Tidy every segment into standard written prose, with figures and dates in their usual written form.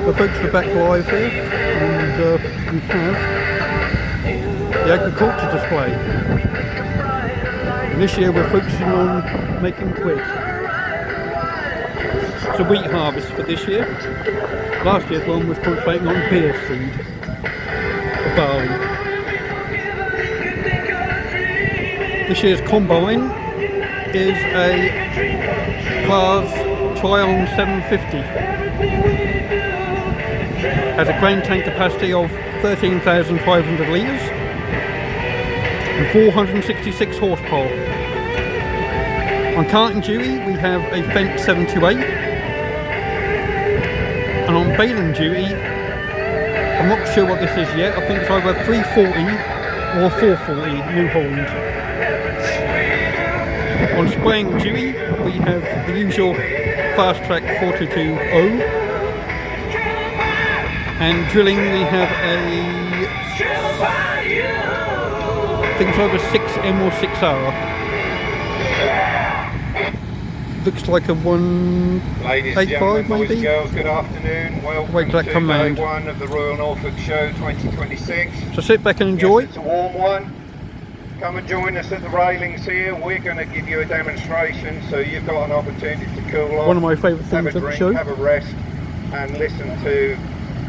The folks are back live here, and we have the agriculture display. And this year we're focusing on making bread. It's a wheat harvest for this year. Last year's one was concentrating on beer seed, or barley. This year's combine is a Class Trion 750. Has a grain tank capacity of 13,500 litres and 466 horsepower. On carting duty we have a Fendt 728, and on baling duty I'm not sure what this is yet. I think it's either 340 or 440 New Holland. On spraying duty we have the usual Fast Track 422O. And drilling we have I think it's either 6M or 6R. Looks like a 185 maybe. Girls, good afternoon. Welcome Wait till that to come day round. 1 of the Royal Norfolk Show 2026. So sit back and enjoy. Yes, it's a warm one. Come and join us at the railings here. We're going to give you a demonstration so you've got an opportunity to cool off. One of my favourite things of the show. Have a rest and listen to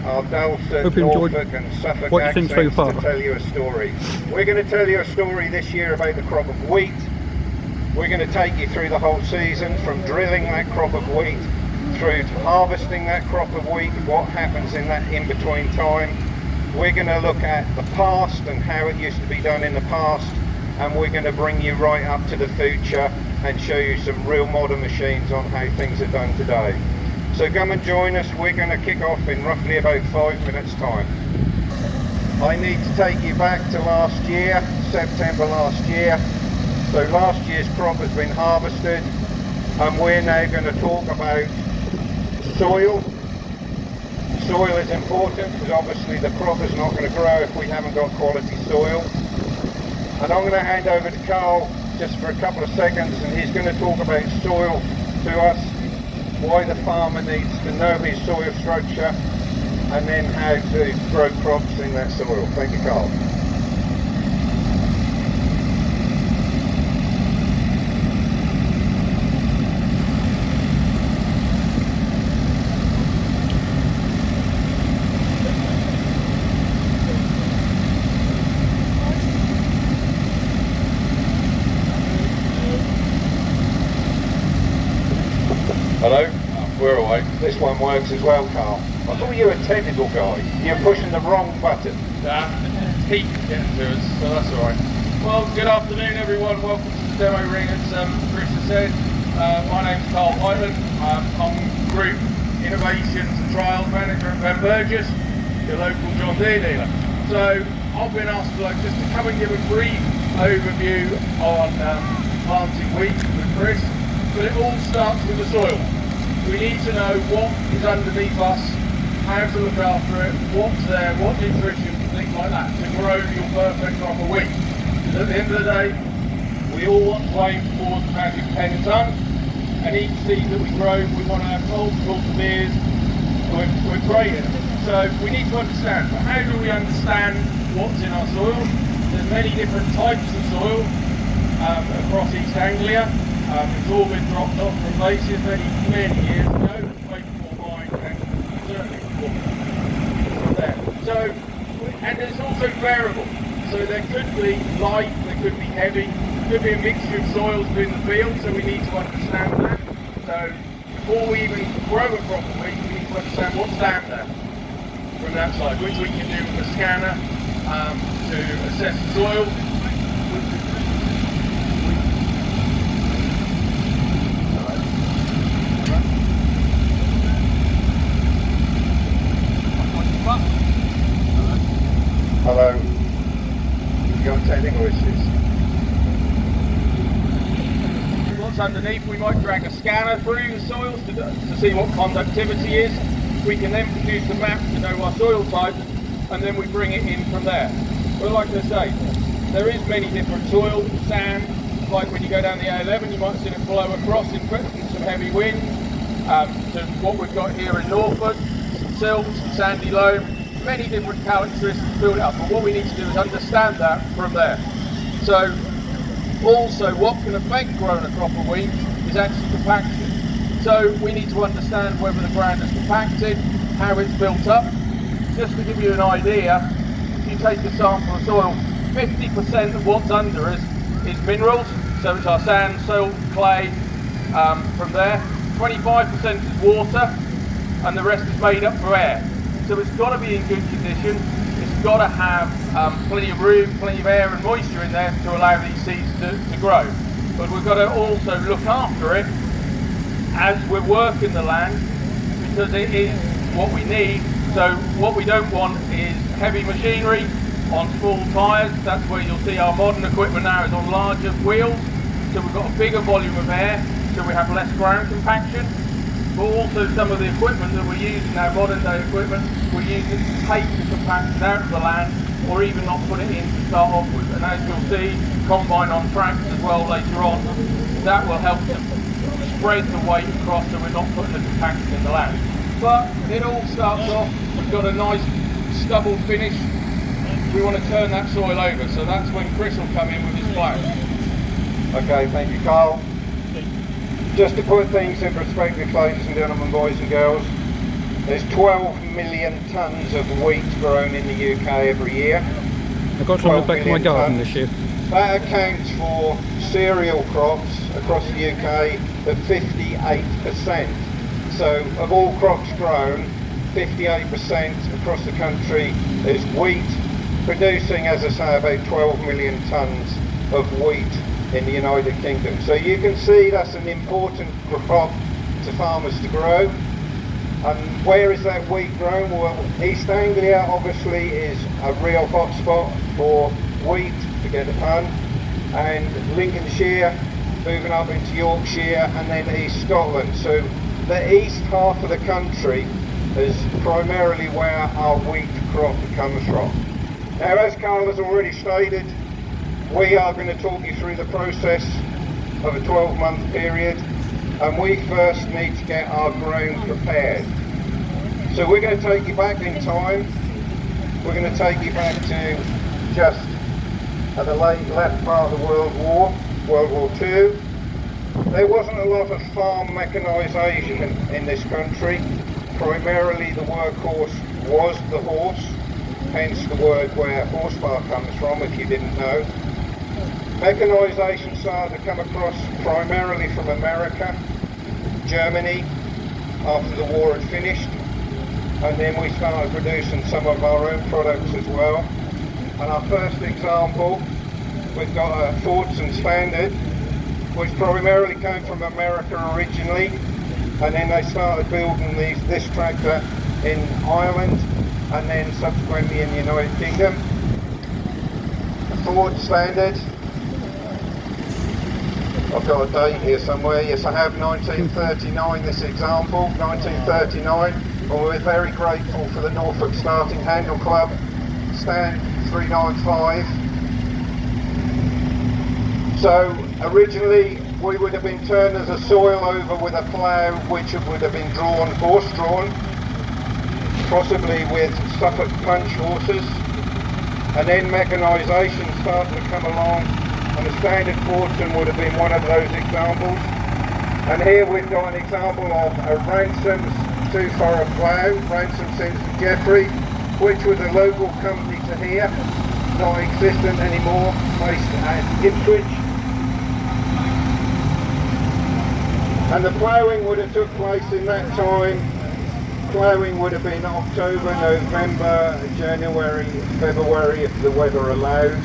our dulcet Norfolk and Suffolk accents so far. to tell you a story. We're going to tell you a story this year about the crop of wheat. We're going to take you through the whole season, from drilling that crop of wheat through to harvesting that crop of wheat, what happens in that in-between time. We're going to look at the past and how it used to be done in the past, and we're going to bring you right up to the future and show you some real modern machines on how things are done today. So come and join us. We're going to kick off in roughly about 5 minutes time. I need to take you back to last year, September last year. So last year's crop has been harvested, and we're now going to talk about soil. Soil is important because obviously the crop is not going to grow if we haven't got quality soil. And I'm going to hand over to Carl just for a couple of seconds, and he's going to talk about soil to us, why the farmer needs to know his soil structure, and then how to grow crops in that soil. Thank you, Carl. Hello? We're awake. This one works as well, Carl. I thought you were a technical guy. You're pushing the wrong button. Heat getting to us, so that's alright. Well, good afternoon everyone. Welcome to the demo ring, as Chris has said. My name's Carl Whiteland. I'm Group Innovations and Trials Manager at Ben Burgess, your local John Deere dealer. So I've been asked just to come and give a brief overview on planting wheat with Chris. But it all starts with the soil. We need to know what is underneath us, how to look after it, what's there, what nutrition, things like that, to grow your perfect crop of wheat. Because at the end of the day, we all want to aim towards the magic 10 ton, and each seed that we grow, we want to have multiple years with great in it. So we need to understand, but how do we understand what's in our soil? There's many different types of soil across East Anglia. It's all been dropped off from places many years ago, way before mine, and certainly before there. So, and it's also variable. So there could be light, there could be heavy, could be a mixture of soils within the field, so we need to understand that. So before we even grow a crop of wheat, we need to understand what's down there from that side, which we can do with a scanner to assess the soil. Hello. You got technical issues? What's underneath, we might drag a scanner through the soils to see what conductivity is. We can then produce a map to know our soil type, and then we bring it in from there. But like I say, there is many different soils, sand, like when you go down the A11 you might see it blow across in some heavy wind. To what we've got here in Norfolk, silt, some sandy loam, many different characteristics build it up. But what we need to do is understand that from there. So also what can affect growing a crop of wheat is actually compaction. So we need to understand whether the ground is compacted, how it's built up. Just to give you an idea, if you take a sample of soil, 50% of what's under us is minerals, so it's our sand, silt, clay, from there. 25% is water, and the rest is made up for air. So it's got to be in good condition. It's got to have plenty of room, plenty of air and moisture in there to allow these seeds to grow. But we've got to also look after it as we're working the land, because it is what we need. So what we don't want is heavy machinery on small tyres. That's where you'll see our modern equipment now is on larger wheels. So we've got a bigger volume of air, so we have less ground compaction. But also some of the equipment that we're using now, modern day equipment, we're using to take the compaction out of the land, or even not put it in to start off with. And as you'll see, combine on tracks as well later on, that will help to spread the weight across so we're not putting the compaction in the land. But it all starts off, we've got a nice stubble finish. We want to turn that soil over, so that's when Chris will come in with his plough. Okay, thank you, Carl. Just to put things in perspective, ladies and gentlemen, boys and girls, there's 12 million tonnes of wheat grown in the UK every year. I've got some in the back of my garden this year. That accounts for cereal crops across the UK at 58%. So of all crops grown, 58% across the country is wheat, producing, as I say, about 12 million tonnes of wheat in the United Kingdom. So you can see that's an important crop to farmers to grow. And where is that wheat grown? Well, East Anglia obviously is a real hot spot for wheat, to get a pun, and Lincolnshire, moving up into Yorkshire, and then East Scotland. So the east half of the country is primarily where our wheat crop comes from. Now, as Carl has already stated, we are going to talk you through the process of a 12-month period, and we first need to get our ground prepared. So we're going to take you back in time. We're going to take you back to just at the left part of the World War II. There wasn't a lot of farm mechanisation in this country. Primarily the workhorse was the horse, hence the word where horsepower comes from, if you didn't know. Mechanisation started to come across primarily from America, Germany, after the war had finished, and then we started producing some of our own products as well. And our first example, we've got a Fordson Standard, which primarily came from America originally, and then they started building this tractor in Ireland, and then subsequently in the United Kingdom. A Ford Standard, I've got a date here somewhere, yes I have, 1939 this example, 1939, and we're very grateful for the Norfolk Starting Handle Club, stand 395. So originally we would have been turned as a soil over with a plough which would have been drawn, horse drawn, possibly with Suffolk punch horses, and then mechanisation started to come along, and the standard Fordson would have been one of those examples. And here we've got an example of a Ransom's two-furrow plough, Ransom Simpson Jeffrey, which was a local company to here, not existent anymore, based at Ipswich. And the ploughing would have took place in that time. Ploughing would have been October, November, January, February if the weather allowed.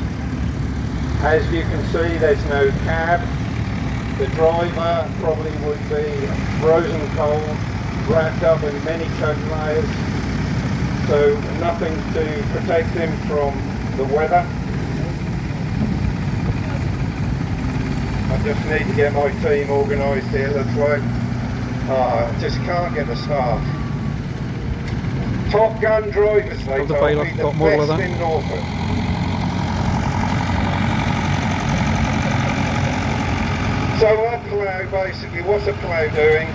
As you can see, there's no cab. The driver probably would be frozen cold, wrapped up in many coat layers, so nothing to protect him from the weather. I just need to get my team organised here, looks like. I just can't get the staff. Top Gun drivers, they told me, the best in Norfolk. So a plough, basically, what's a plough doing?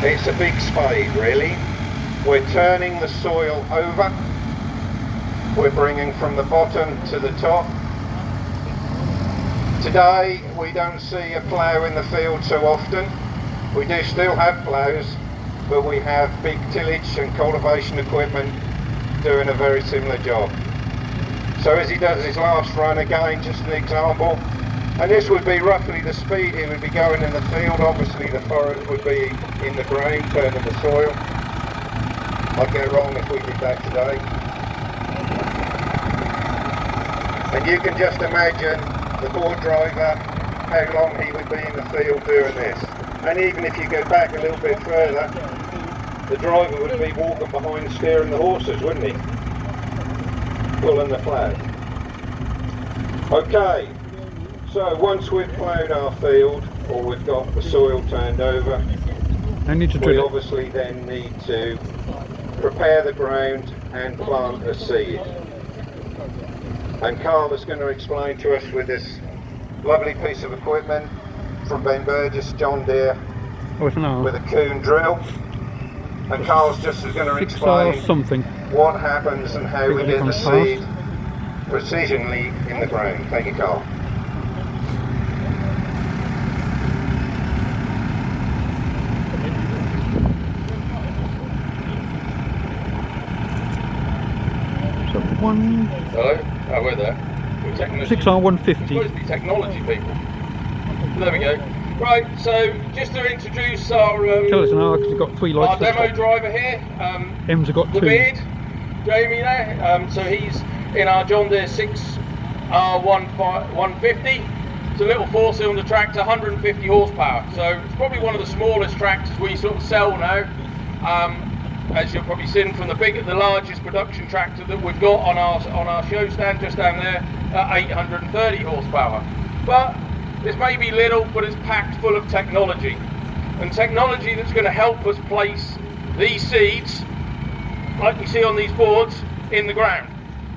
It's a big spade, really. We're turning the soil over. We're bringing from the bottom to the top. Today we don't see a plough in the field so often. We do still have ploughs, but we have big tillage and cultivation equipment doing a very similar job. So as he does his last run, again, just an example, and this would be roughly the speed he would be going in the field. Obviously the forest would be in the ground, turning the soil. I'd go wrong if we did that today. And you can just imagine the board driver, how long he would be in the field doing this. And even if you go back a little bit further, the driver would be walking behind steering the horses, wouldn't he? Pulling the plough. Okay, so once we've ploughed our field, or we've got the soil turned over, we obviously then need to prepare the ground and plant a seed. And Carl is going to explain to us with this lovely piece of equipment from Ben Burgess, John Deere, with a Coon drill. And Carl's just going to explain what happens and how we get the seed precisionally in the ground. Thank you, Carl. Hello? Oh, we're there. 6R150. Supposed to be technology people. There we go. Right, so just to introduce our tell us now, because we've got 3 lights. Our demo driver here. M's have got 2. The beard, Jamie there. So he's in our John Deere 6R150. It's a little 4-cylinder tractor, 150 horsepower. So it's probably one of the smallest tractors we sort of sell now. As you've probably seen from the largest production tractor that we've got on our show stand just down there, 830 horsepower. But this may be little, but it's packed full of technology, and technology that's going to help us place these seeds, like we see on these boards, in the ground.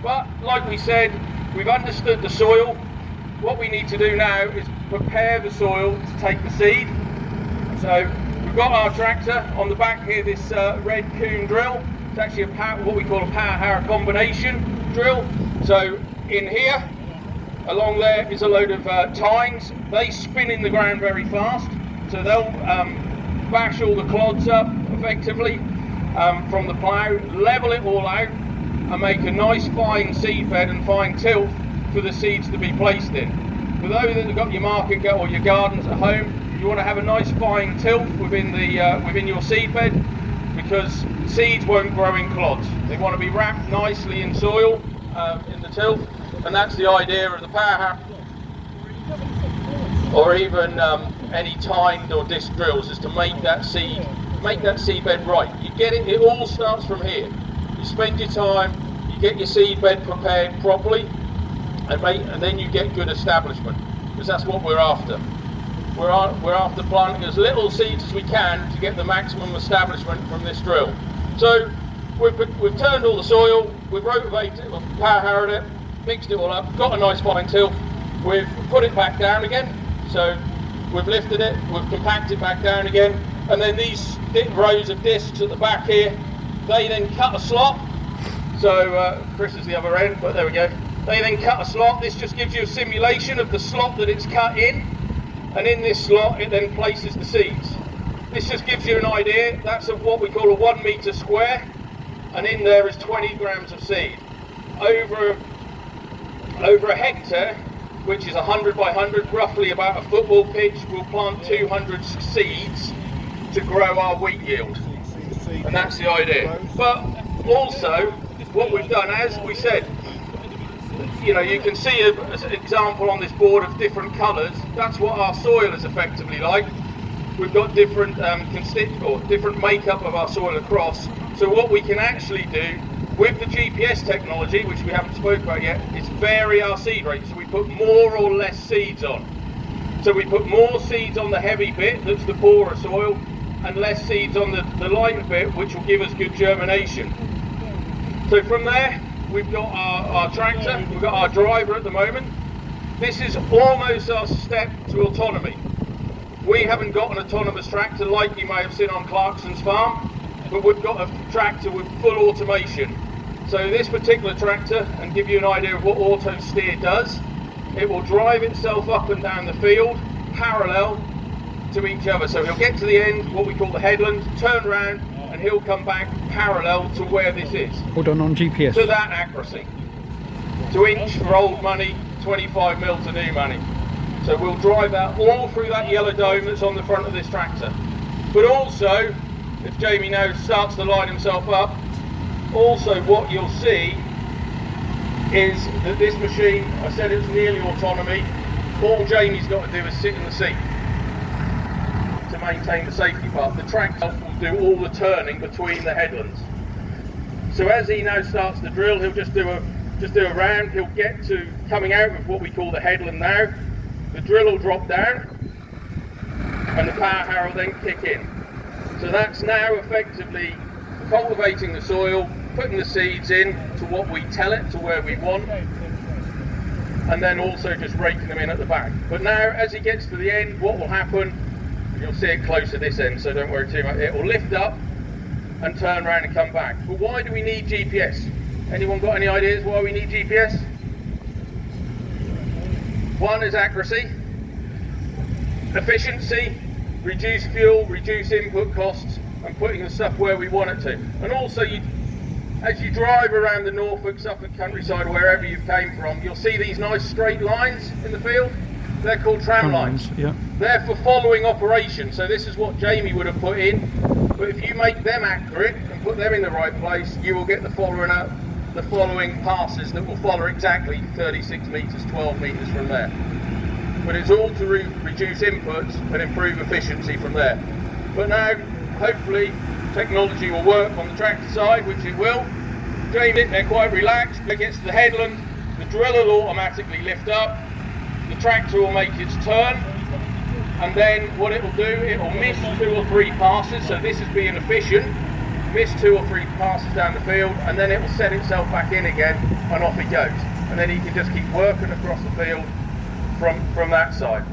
But like we said, we've understood the soil. What we need to do now is prepare the soil to take the seed. So we've got our tractor on the back here, this red Coon drill. It's actually what we call a power harrow combination drill. So in here, along there is a load of tines. They spin in the ground very fast, so they'll bash all the clods up effectively from the plough, level it all out, and make a nice fine seed bed and fine tilth for the seeds to be placed in. For those that have got your market or your gardens at home, you want to have a nice fine tilth within your seed bed, because seeds won't grow in clods. They want to be wrapped nicely in soil in the tilth, and that's the idea of the power harrow, or even any tined or disc drills, is to make that seed bed right. You get it. It all starts from here. You spend your time, you get your seed bed prepared properly, and then you get good establishment, because that's what we're after. We're after planting as little seeds as we can to get the maximum establishment from this drill. So we've turned all the soil, we've rotivated it, we've power harrowed it, mixed it all up, got a nice fine tilth. We've put it back down again, so we've lifted it, we've compacted it back down again, and then these rows of discs at the back here, they then cut a slot. So Chris is the other end, but there we go. They then cut a slot. This just gives you a simulation of the slot that it's cut in, and in this slot it then places the seeds. This just gives you an idea. That's of what we call a 1 metre square, and in there is 20 grams of seed. Over a hectare, which is 100 by 100, roughly about a football pitch, we'll plant 200 seeds to grow our wheat yield, and that's the idea. But also what we've done, as we said, you know, you can see an example on this board of different colours. That's what our soil is effectively like. We've got different different makeup of our soil across. So what we can actually do with the GPS technology, which we haven't spoken about yet, is vary our seed rate. So we put more or less seeds on. So we put more seeds on the heavy bit, that's the poorer soil, and less seeds on the lighter bit, which will give us good germination. So from there, we've got our tractor, we've got our driver at the moment. This is almost our step to autonomy. We haven't got an autonomous tractor like you may have seen on Clarkson's farm. but we've got a tractor with full automation. So this particular tractor, and give you an idea of what auto steer does, it will drive itself up and down the field parallel to each other. So he'll get to the end, what we call the headland, turn around, and he'll come back parallel to where this is. All done on GPS. To that accuracy. To inch for old money, 25 mil to new money. So we'll drive that all through that yellow dome that's on the front of this tractor. But also, if Jamie now starts to line himself up, also what you'll see is that this machine, I said it's nearly autonomy, all Jamie's got to do is sit in the seat to maintain the safety part. The tractor will do all the turning between the headlands. So as he now starts to drill, he'll just do a round, he'll get to coming out of what we call the headland now, the drill will drop down and the power harrow will then kick in. So that's now effectively cultivating the soil, putting the seeds in to what we tell it, to where we want, and then also just raking them in at the back. But now as he gets to the end, what will happen, you'll see it closer this end, so don't worry too much, it will lift up and turn around and come back. But why do we need GPS? Anyone got any ideas why we need GPS? One is accuracy, efficiency, reduce fuel, reduce input costs, and putting the stuff where we want it to. And also, as you drive around the Norfolk, Suffolk countryside, or wherever you came from, you'll see these nice straight lines in the field. They're called tram lines. Yeah. They're for following operation, so this is what Jamie would have put in. But if you make them accurate and put them in the right place, you will get the following passes that will follow exactly 36 metres, 12 metres from there. But it's all to reduce inputs and improve efficiency from there. But now, hopefully, technology will work on the tractor side, which it will. Jamie, they're quite relaxed. When it gets to the headland, the drill will automatically lift up, the tractor will make its turn, and then what it will do, it will miss 2 or 3 passes, so this is being efficient, miss 2 or 3 passes down the field, and then it will set itself back in again, and off it goes. And then he can just keep working across the field from that side.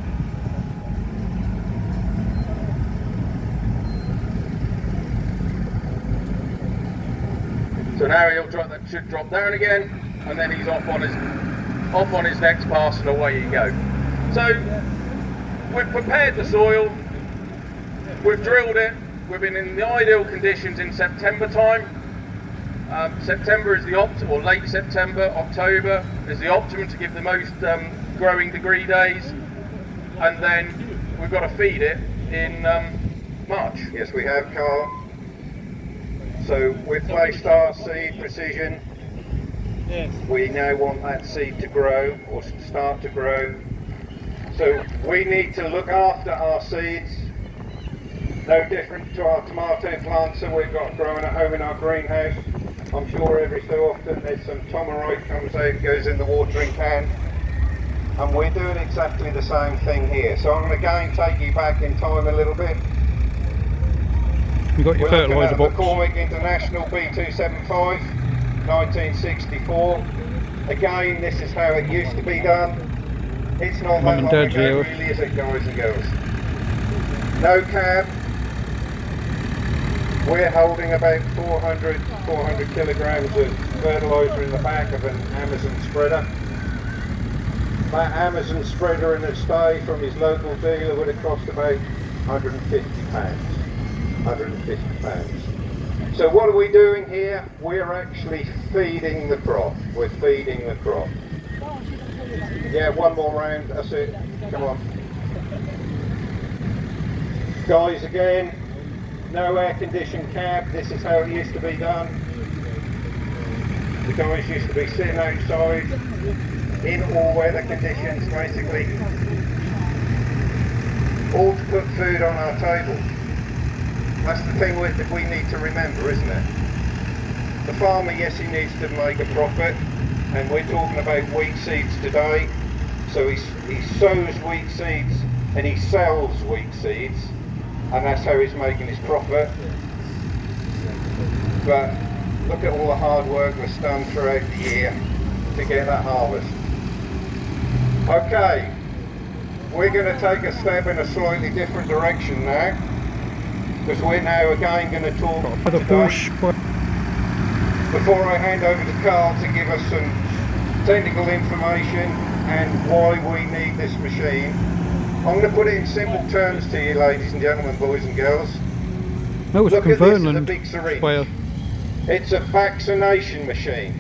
So now that should drop down again, and then he's off on his next pass, and away you go. So we've prepared the soil, we've drilled it, we've been in the ideal conditions in September time. September is the optimum, or late September, October is the optimum to give the most growing degree days, and then we've got to feed it in March. Yes, we have, Carl. So we've placed our seed precision. Yes. We now want that seed to grow, or start to grow. So we need to look after our seeds. No different to our tomato plants that we've got growing at home in our greenhouse. I'm sure every so often there's some tomarite comes out, goes in the watering can. And we're doing exactly the same thing here. So I'm going to again take you back in time a little bit. You got your fertiliser box. McCormick International B275, 1964. Again, this is how it used to be done. It's not Mum and that long Dad's ago, era. really, is it, guys and girls? No cab. We're holding about 400 kilograms of fertiliser in the back of an Amazon spreader. That Amazon spreader in a stay from his local dealer would have cost about £150. So what are we doing here? We're actually feeding the crop. We're feeding the crop. Yeah, one more round, that's it. Come on. Guys, again, no air conditioned cab. This is how it used to be done. The guys used to be sitting outside in all weather conditions, basically, all to put food on our table. That's the thing that we need to remember, isn't it? The farmer, yes, he needs to make a profit, and we're talking about wheat seeds today. So he sows wheat seeds and he sells wheat seeds, and that's how he's making his profit. But look at all the hard work that's done throughout the year to get that harvest. Okay, we're going to take a step in a slightly different direction now. because we're now again going to talk For the today, horse. before I hand over to Carl to give us some technical information and why we need this machine. I'm going to put it in simple terms to you, ladies and gentlemen, boys and girls. No, it's a Look at this as a Converland big syringe. sprayer. It's a vaccination machine.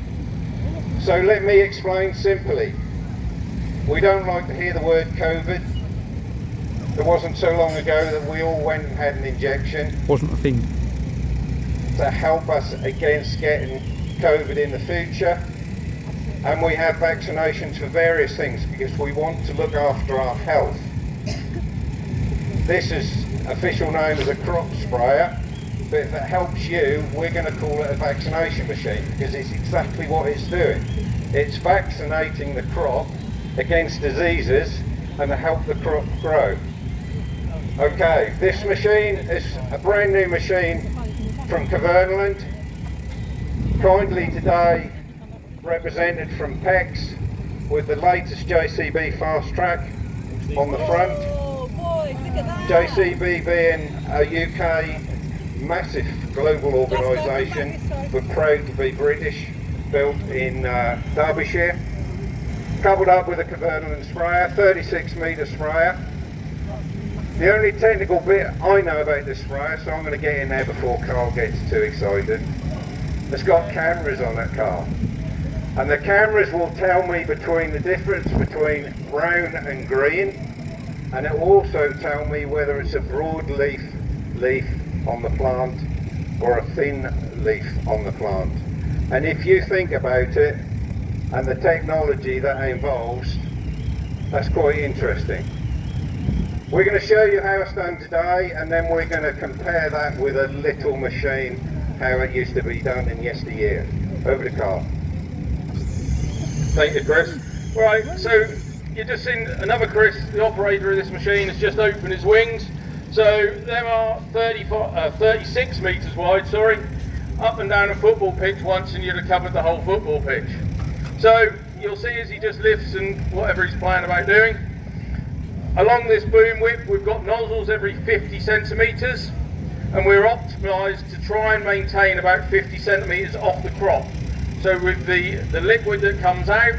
So let me explain simply. We don't like to hear the word COVID. It wasn't so long ago that we all went and had an injection Wasn't a thing. to help us against getting COVID in the future. And we have vaccinations for various things because we want to look after our health. This is official name as a crop sprayer, but if it helps you, we're going to call it a vaccination machine because it's exactly what it's doing. It's vaccinating the crop against diseases and to help the crop grow. Okay, this machine is a brand new machine from Converland. Kindly today represented from PEX with the latest JCB fast track on the front. Oh boy, look at that. JCB being a UK massive global organisation, we're proud to be British, built in Derbyshire. Coupled up with a Converland sprayer, 36 metre sprayer. The only technical bit I know about this sprayer, so I'm going to get in there before Carl gets too excited. It's got cameras on that car. And the cameras will tell me between the difference between brown and green, and it will also tell me whether it's a broad leaf on the plant or a thin leaf on the plant. And if you think about it and the technology that involves, that's quite interesting. We're going to show you how it's done today, and then we're going to compare that with a little machine, how it used to be done in yesteryear. Over to Carl. Thank you, Chris. Right, so you've just seen another Chris, the operator of this machine, has just opened his wings. So there are 36 metres wide, up and down a football pitch once, and you'd have covered the whole football pitch. So you'll see as he just lifts and whatever he's planning about doing. Along this boom whip, we've got nozzles every 50 centimetres, and we're optimised to try and maintain about 50 centimetres off the crop. So with the liquid that comes out,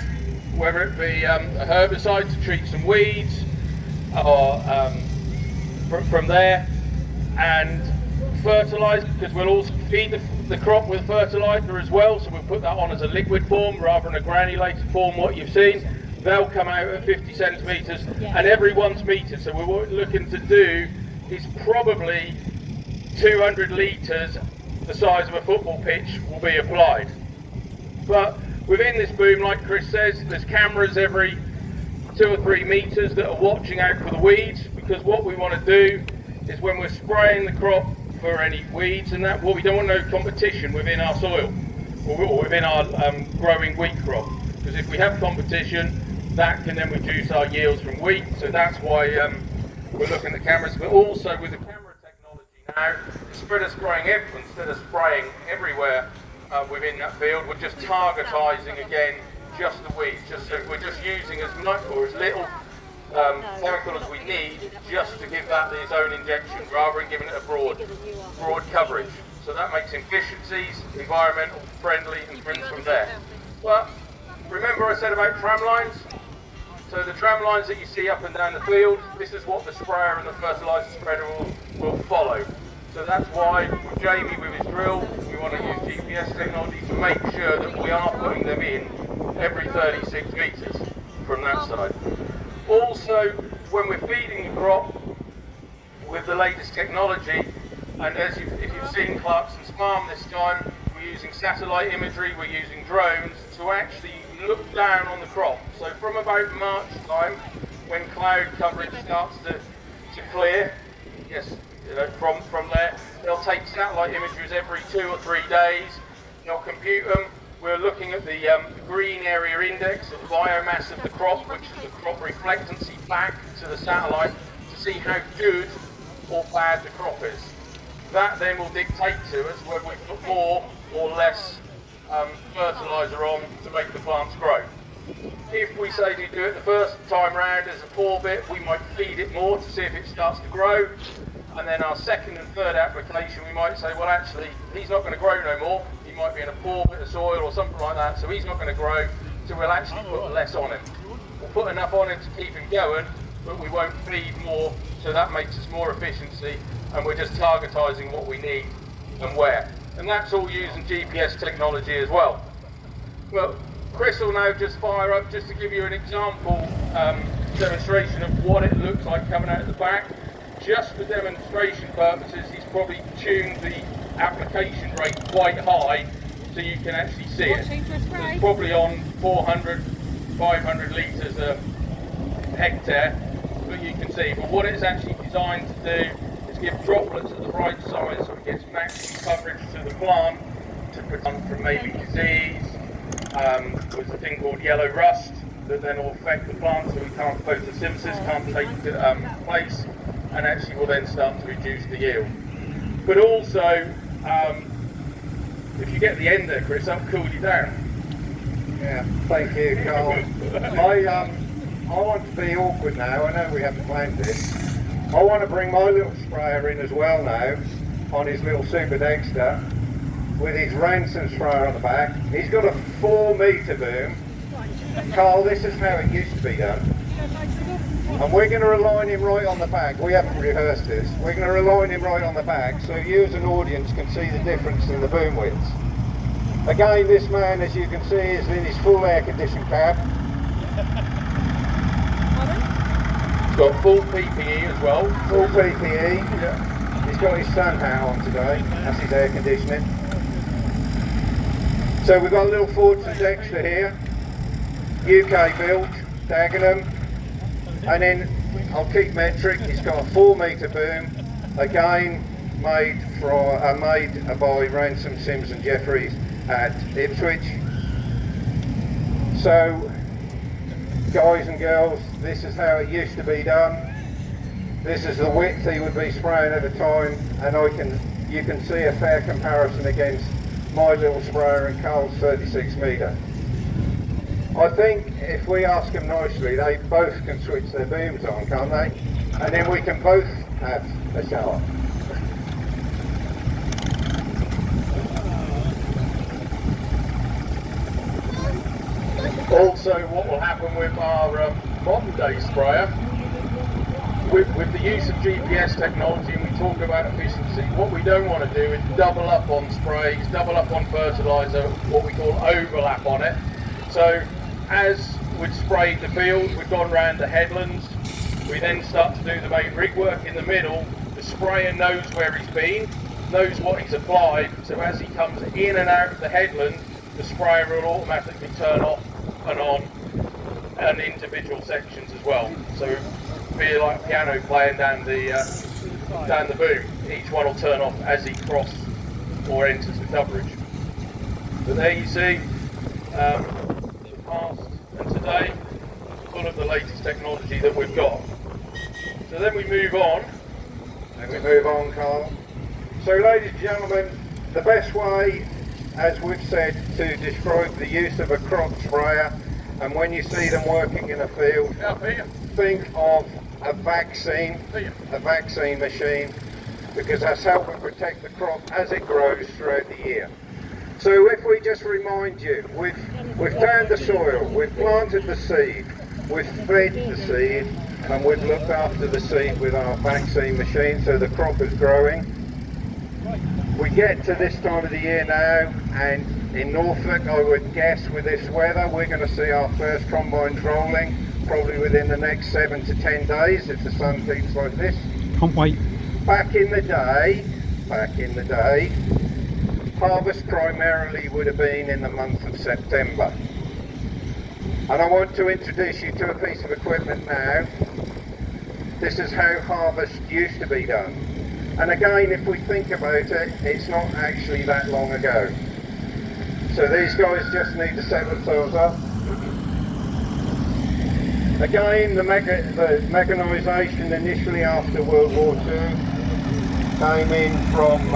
whether it be a herbicide to treat some weeds, or from there, and fertiliser, because we'll also feed the crop with fertiliser as well, so we'll put that on as a liquid form rather than a granulated form, what you've seen. They'll come out at 50 centimetres, and every one's metered. So what we're looking to do is probably 200 litres, the size of a football pitch, will be applied. But within this boom, like Chris says, there's cameras every 2 or 3 metres that are watching out for the weeds, because what we want to do is when we're spraying the crop for any weeds and that, well, we don't want no competition within our soil or within our growing wheat crop, because if we have competition, that can then reduce our yields from wheat. So that's why we're looking at cameras, but also with the camera technology now, instead of spraying everywhere within that field, we're just targetising again just the weeds. So we're just using as much or as little chemical as we need just to give that its own injection rather than giving it a broad coverage. So that makes efficiencies, environmental friendly, and brings from there. But remember I said about tram lines? So the tram lines that you see up and down the field, this is what the sprayer and the fertiliser spreader will follow. So that's why with Jamie with his drill, we want to use GPS technology to make sure that we are putting them in every 36 metres from that side. Also, when we're feeding the crop with the latest technology, and if you've seen Clarkson's farm this time, we're using satellite imagery, we're using drones to actually look down on the crop. So from about March time, when cloud coverage starts to clear, yes, from there, they'll take satellite images every 2 or 3 days, they'll compute them. We're looking at the green area index, the biomass of the crop, which is the crop reflectancy back to the satellite, to see how good or bad the crop is. That then will dictate to us whether we put more or less fertiliser on to make the plants grow. If we say to do it the first time round as a 4-bit, we might feed it more to see if it starts to grow. And then our second and third application, we might say, well, actually, he's not going to grow no more. He might be in a poor bit of soil or something like that, so he's not going to grow, so we'll actually put less on him. We'll put enough on him to keep him going, but we won't feed more, so that makes us more efficiency, and we're just targetising what we need and where. And that's all using GPS technology as well. Well, Chris will now just fire up just to give you an example demonstration of what it looks like coming out of the back. Just for demonstration purposes, he's probably tuned the application rate quite high so you can actually see it. It's probably on 400, 500 litres a hectare, but you can see. But what it's actually designed to do is give droplets at the right size so it gets maximum coverage to the plant to protect from maybe disease. There's a thing called yellow rust that then will affect the plant, so we can't, photosynthesis can't take place, and actually will then start to reduce the yield. But also, if you get the end there, Chris, that'll cool you down. Yeah, thank you, Carl. I want to be awkward now. I know we haven't planned this. I want to bring my little sprayer in as well now, on his little Super Dexter, with his Ransom sprayer on the back. He's got a 4-metre boom. Carl, this is how it used to be done. And we're going to align him right on the back. We haven't rehearsed this. We're going to align him right on the back so you as an audience can see the difference in the boom widths. Again, this man, as you can see, is in his full air-conditioned cab. He's got full PPE as well. Full PPE. Yeah. He's got his sun hat on today. That's his air conditioning. So we've got a little Fortune Dexter here. UK built, Dagenham. And then I'll keep metric. It's got a 4-metre boom, again made by Ransom, Sims and Jeffries at Ipswich. So, guys and girls, this is how it used to be done. This is the width he would be spraying at a time, and you can see a fair comparison against my little sprayer and Carl's 36 metre. I think if we ask them nicely, they both can switch their booms on, can't they? And then we can both have a shower. Also, what will happen with our modern day sprayer, with the use of GPS technology, and we talk about efficiency, what we don't want to do is double up on sprays, double up on fertiliser, what we call overlap on it. So, as we've sprayed the field, we've gone round the headlands, we then start to do the main rig work in the middle. The sprayer knows where he's been, knows what he's applied, so as he comes in and out of the headland, the sprayer will automatically turn off and on and individual sections as well. So be like piano playing down the boom. Each one will turn off as he crosses or enters the coverage. But there you see, past and today, full of the latest technology that we've got. So then we move on. Carl. So ladies and gentlemen, the best way, as we've said, to describe the use of a crop sprayer, and when you see them working in a field, think of a vaccine machine, because that's helping protect the crop as it grows throughout the year. So if we just remind you, we've turned the soil, we've planted the seed, we've fed the seed, and we've looked after the seed with our vaccine machine so the crop is growing. We get to this time of the year now, and in Norfolk, I would guess with this weather, we're going to see our first combines rolling, probably within the next 7 to 10 days if the sun keeps like this. Can't wait. Back in the day, harvest primarily would have been in the month of September. And I want to introduce you to a piece of equipment now. This is how harvest used to be done. And again, if we think about it, it's not actually that long ago. So these guys just need to set themselves up. Again, the mechanisation initially after World War II came in from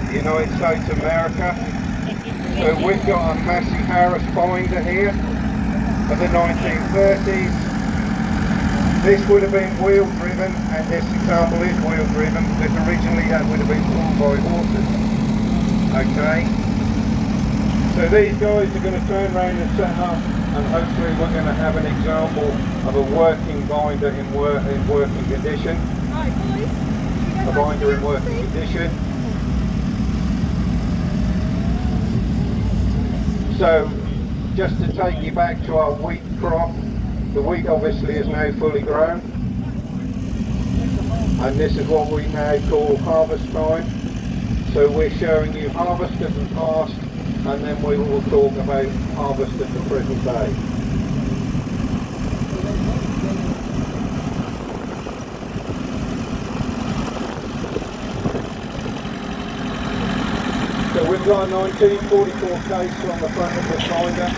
the United States of America. So we've got a Massey Harris binder here of the 1930s. This would have been wheel driven, and this example is wheel driven because originally that would have been pulled by horses. Okay? So these guys are going to turn around and set up, and hopefully we're going to have an example of a working binder in working condition. Right, boys. A binder in working condition. So, just to take you back to our wheat crop, the wheat obviously is now fully grown, and this is what we now call harvest time. So we're showing you harvest of the past, and then we will talk about harvest of the present day. So we've got a 1944 case on the front of the binder.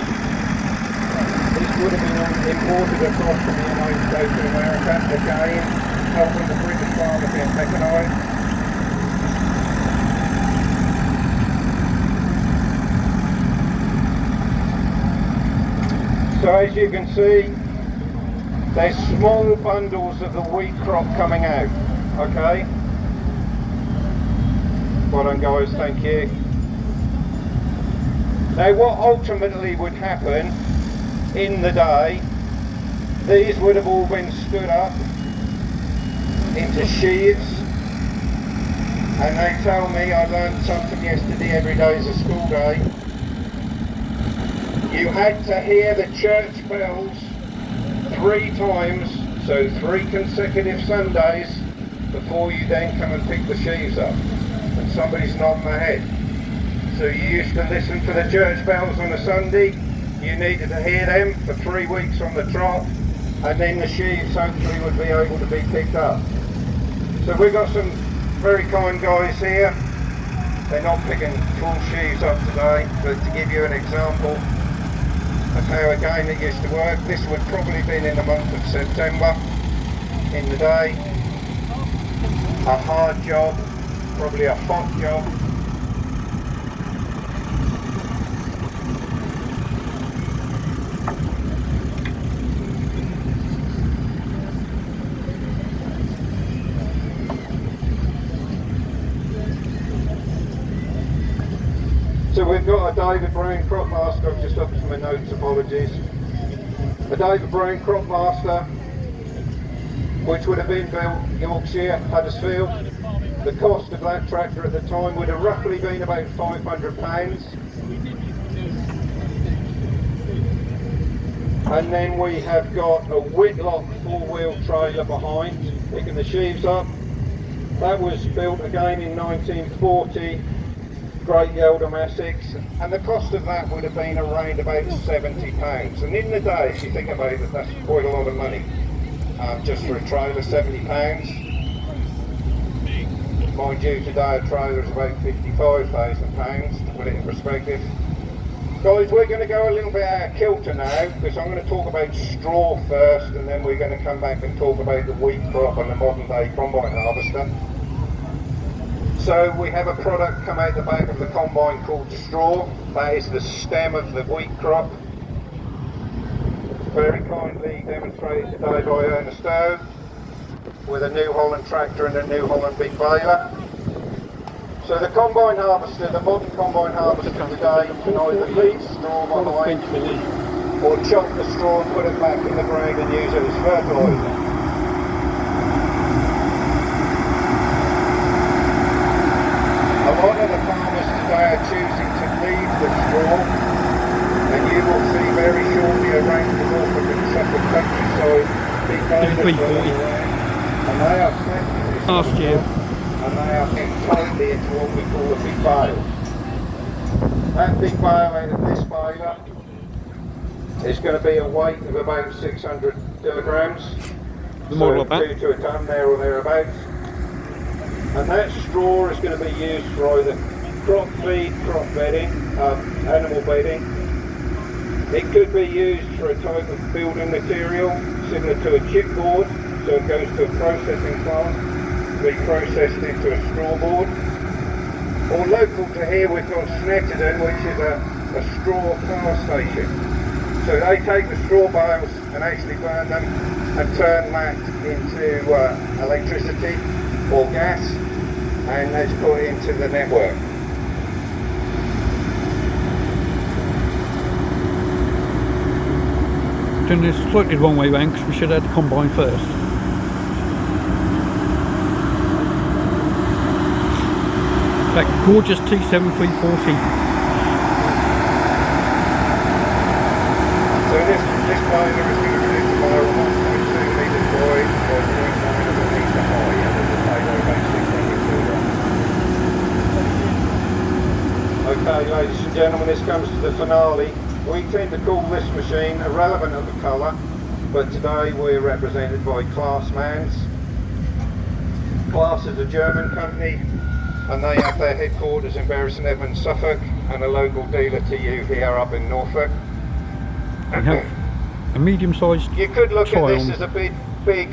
This would have been imported across from the United States of America, again helping the British farmer get mechanised. So as you can see, there's small bundles of the wheat crop coming out, okay? Well done guys, thank you. Now what ultimately would happen in the day, these would have all been stood up into sheaves, and they tell me, I learned something yesterday, every day is a school day. You had to hear the church bells 3 times, so 3 consecutive Sundays, before you then come and pick the sheaves up. And somebody's nodding their head. So you used to listen to the church bells on a Sunday, you needed to hear them for 3 weeks on the trot, and then the sheaves hopefully would be able to be picked up. So we've got some very kind guys here. They're not picking full sheaves up today, but to give you an example of how again it used to work, this would probably been in the month of September in the day. A hard job, probably a hot job. So we've got a David Brown crop master, I've just looked for my notes, apologies. A David Brown crop master, which would have been built Yorkshire, Huddersfield. The cost of that tractor at the time would have roughly been about £500. And then we have got a Whitlock 4-wheel trailer behind, picking the sheaves up. That was built again in 1940. Great Yeldam-Essex, and the cost of that would have been around about £70. And in the day, if you think about it, that's quite a lot of money. Just for a trailer, £70. Mind you, today a trailer is about £55,000, to put it in perspective. Guys, we're going to go a little bit out of kilter now, because I'm going to talk about straw first, and then we're going to come back and talk about the wheat crop and the modern day combine harvester. So we have a product come out the back of the combine called straw. That is the stem of the wheat crop. Very kindly demonstrated today by Ernest Stowe with a New Holland tractor and a New Holland big baler. So the combine harvester, the modern combine harvester today, can either feed straw behind or chop the straw and put it back in the ground and use it as fertiliser. A lot of the farmers today are choosing to leave the straw, and you will see very shortly around the Norfolk and Suffolk countryside big balers running around, and they are collecting this Last year. and they are getting totally into what we call a big bale. That big bale out of this baler is going to be a weight of about 600 kilograms, The model of so that. 2 to a tonne there or thereabouts. And that straw is going to be used for either crop feed, crop bedding, animal bedding. It could be used for a type of building material similar to a chipboard, so it goes to a processing plant, to be processed into a straw board. Or local to here we've got Snetterden, which is a straw power station. So they take the straw bales and actually burn them and turn that into electricity or gas, and that's put into the network. Doing this slightly the wrong way round because we should have had the combine first. That gorgeous T7340. So this boiler is going to produce a fire of 1.2 litres void or 0.9 of a litre high, and there's a payload about 600 kilograms. Okay, ladies and gentlemen, this comes to the finale. We tend to call this machine irrelevant of the colour, but today we're represented by Classmans. Class is a German company, and they have their headquarters in Bury St Edmunds, Suffolk, and a local dealer to you here up in Norfolk. We have a medium-sized You could look at this Triumph. as a big bread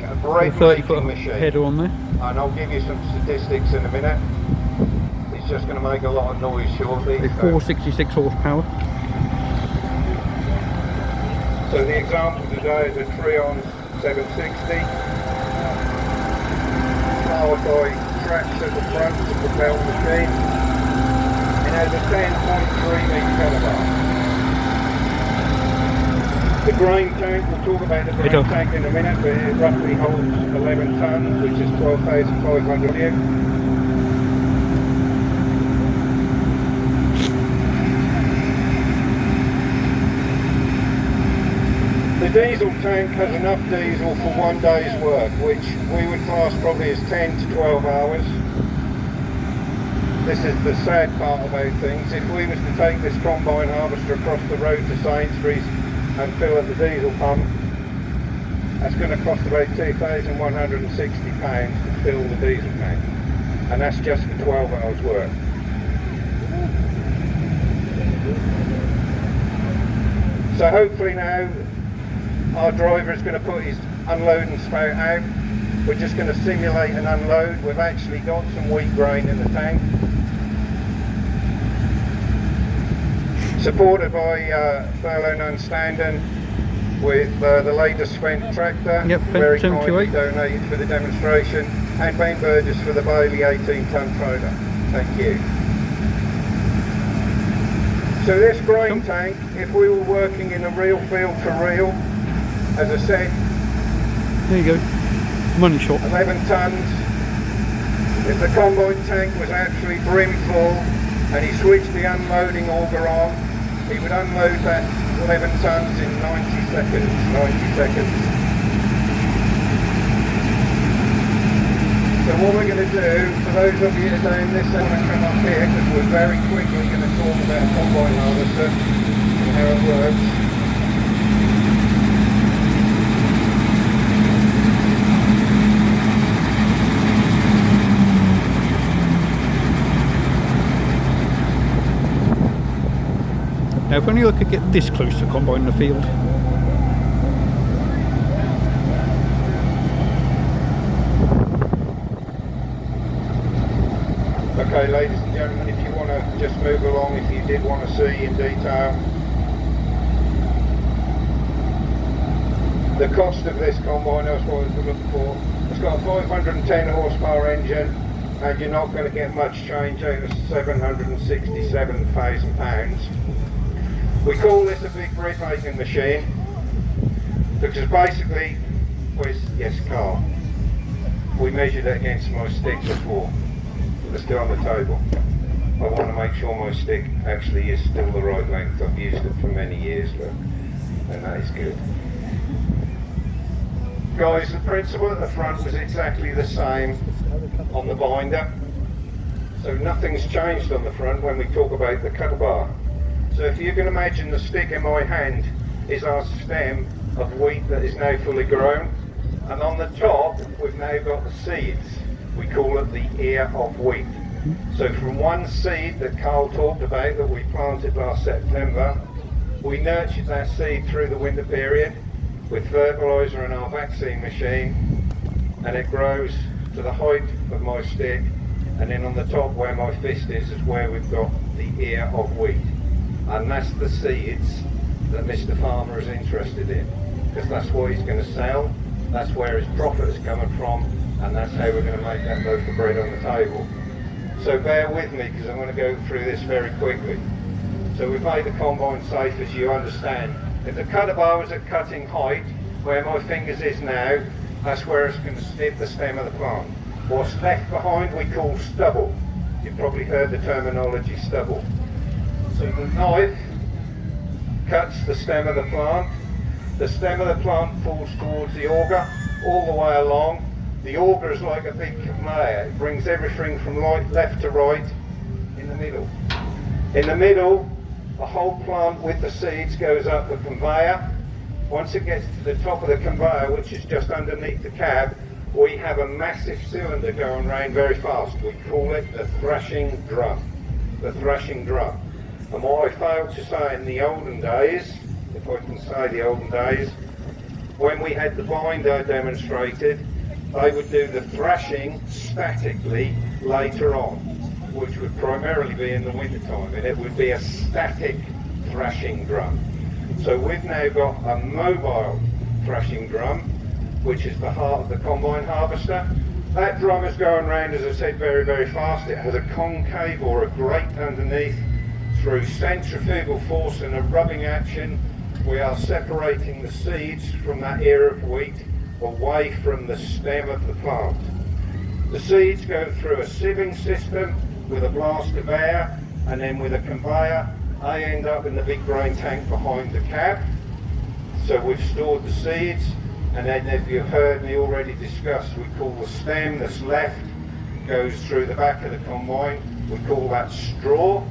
30-foot making machine, header on there. and I'll give you some statistics in a minute. It's just going to make a lot of noise shortly. A 466 horsepower. So the example today is a Triumph 760, powered by tracks at the front to propel the machine. It has a 10.3 metre kilowatt. The grain tank, we'll talk about the grain tank in a minute, but it roughly holds 11 tonnes, which is 12,500 litres. The diesel tank has enough diesel for one day's work, which we would class probably as 10 to 12 hours. This is the sad part about things. If we was to take this combine harvester across the road to Sainsbury's and fill at the diesel pump, that's going to cost about £2,160 to fill the diesel tank, and that's just for 12 hours work. So hopefully now our driver is going to put his unloading spout out. We're just going to simulate an unload. We've actually got some wheat grain in the tank, supported by Furlough and Standing with the latest Fendt tractor, yep, very 78. kindly donated for the demonstration, and Ben Burgess for the Bailey 18-tonne trailer. Thank you. So this grain tank, if we were working in a real field for real, as I said, there you go, money shot. 11 tonnes. If the combine tank was actually brim full and he switched the unloading auger on, he would unload that 11 tonnes in 90 seconds. So what we're going to do, for those of you that are doing this, I want to come up here because we're very quickly going to talk about a combine harvester and how it works. Now if only I could get this close to combine in the field. Okay, ladies and gentlemen, if you want to just move along, if you did want to see in detail the cost of this combine, that's what I was looking for. It's got a 510 horsepower engine, and you're not going to get much change out of £767,000. We call this a big bread making machine because basically, yes, Carl, we measured it against my stick before. It's still on the table. I want to make sure my stick actually is still the right length. I've used it for many years, look, and that is good. Guys, the principle at the front was exactly the same on the binder, so nothing's changed on the front when we talk about the cutter bar. So if you can imagine the stick in my hand is our stem of wheat that is now fully grown, and on the top we've now got the seeds. We call it the ear of wheat. So from one seed that Carl talked about that we planted last September, we nurtured that seed through the winter period with fertiliser and our vaccine machine, and it grows to the height of my stick, and then on the top where my fist is where we've got the ear of wheat. And that's the seeds that Mr. Farmer is interested in, because that's what he's going to sell, That's where his profit is coming from, and that's how we're going to make that loaf of bread on the table. So bear with me, because I'm going to go through this very quickly. So we've made the combine safe, as you understand. If the cutter bar was at cutting height, where my fingers is now, that's where it's going to snip the stem of the plant. What's left behind we call stubble. You've probably heard the terminology stubble. So the knife cuts the stem of the plant. The stem of the plant falls towards the auger all the way along. The auger is like a big conveyor. It brings everything from left to right in the middle. In the middle, the whole plant with the seeds goes up the conveyor. Once it gets to the top of the conveyor, which is just underneath the cab, we have a massive cylinder going round very fast. We call it the thrashing drum. The thrashing drum. And what I failed to say in the olden days, if I can say the olden days, when we had the binder demonstrated, they would do the thrashing statically later on, which would primarily be in the winter time, and it would be a static thrashing drum. So we've now got a mobile thrashing drum, which is the heart of the combine harvester. That drum is going around, as I said, very, very fast. It has a concave or a grate underneath. Through centrifugal force and a rubbing action, we are separating the seeds from that ear of wheat away from the stem of the plant. The seeds go through a sieving system with a blast of air, and then with a conveyor, they end up in the big grain tank behind the cab. So we've stored the seeds, and then, if you heard me already discuss, we call the stem that's left, goes through the back of the combine. We call that straw.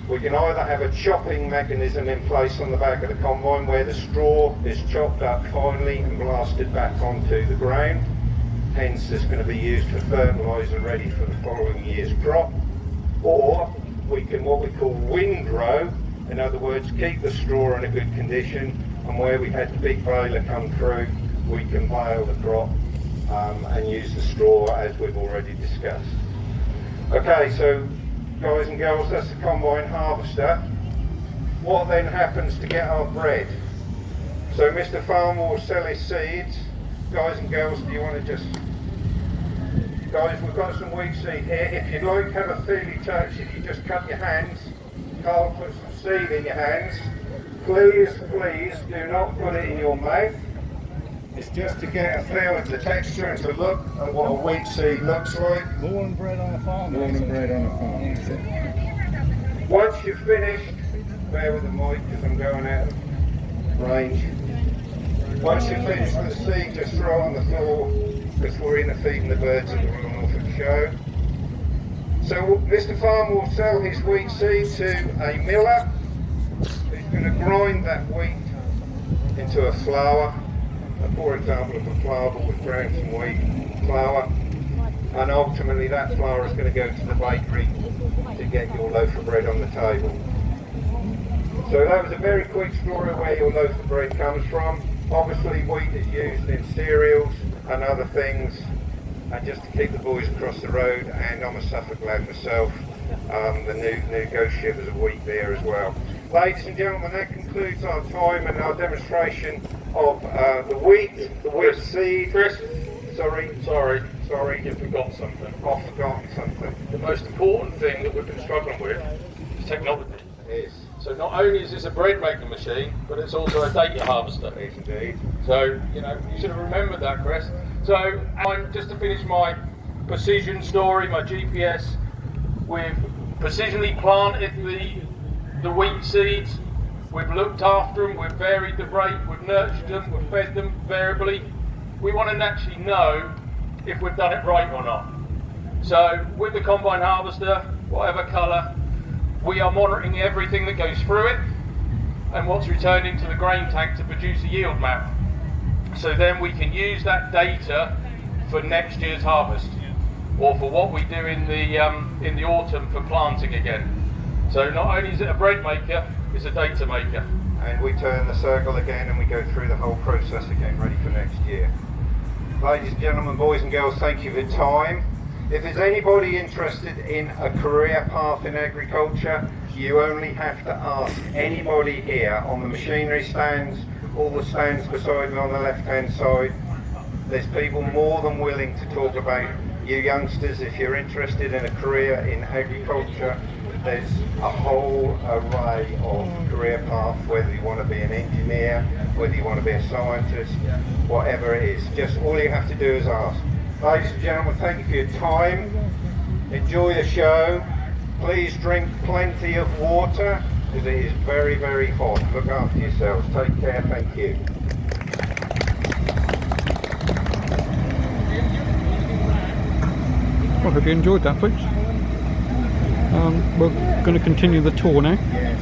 We can either have a chopping mechanism in place on the back of the combine where the straw is chopped up finely and blasted back onto the ground. Hence, it's going to be used for fertiliser ready for the following year's crop. Or we can what we call windrow, in other words, keep the straw in a good condition, and where we had the big baler come through, we can bale the crop and use the straw as we've already discussed. Okay, so guys and girls, that's the combine harvester. What then happens to get our bread? So Mr. Farmer will sell his seeds. Guys and girls, do you want to just... Guys, we've got some wheat seed here. If you'd like to have a feely touch, if you just cut your hands, Carl put some seed in your hands. Please, please do not put it in your mouth. It's just to get a feel of the texture and to look at what a wheat seed looks like. Born and bred on a farm. Born and bred on a farm. Once you've finished, bear with the mic because I'm going out of range. Once you've finished with the seed, just throw it on the floor because we're in the feeding the birds at the Royal Norfolk show. So Mr. Farmer will sell his wheat seed to a miller who's going to grind that wheat into a flour. A poor example of a flour, but with ground some wheat flour, and ultimately that flour is going to go to the bakery to get your loaf of bread on the table. So that was a very quick story of where your loaf of bread comes from. Obviously wheat is used in cereals and other things, and just to keep the boys across the road, and I'm a Suffolk lad myself, the new ghost ship is a wheat beer as well. Ladies and gentlemen, that concludes our time and our demonstration of the wheat seed. Chris, Sorry, you forgot something. I've forgotten something. The most important thing that we've been struggling with is technology. Yes, So not only is this a bread making machine, but it's also a data harvester. yes indeed. So, you should have remembered that, Chris. So, just to finish my precision story, my GPS, we've precisely planted the wheat seeds, we've looked after them, we've varied the rate, we've nurtured them, we've fed them variably. We want to actually know if we've done it right or not. So, with the combine harvester, whatever colour, we are monitoring everything that goes through it and what's returned into the grain tank to produce a yield map. So then we can use that data for next year's harvest, or for what we do in the autumn for planting again. So not only is it a bread maker, it's a data maker. And we turn the circle again and we go through the whole process again, ready for next year. Ladies and gentlemen, boys and girls, thank you for your time. If there's anybody interested in a career path in agriculture, you only have to ask anybody here on the machinery stands, all the stands beside me on the left hand side. There's people more than willing to talk about you youngsters. If you're interested in a career in agriculture, there's a whole array of career paths, whether you want to be an engineer, whether you want to be a scientist, whatever it is. Just all you have to do is ask. Ladies and gentlemen, thank you for your time. Enjoy the show. Please drink plenty of water because it is very, very hot. Look after yourselves. Take care. Thank you. I hope you enjoyed that, folks. We're going to continue the tour now.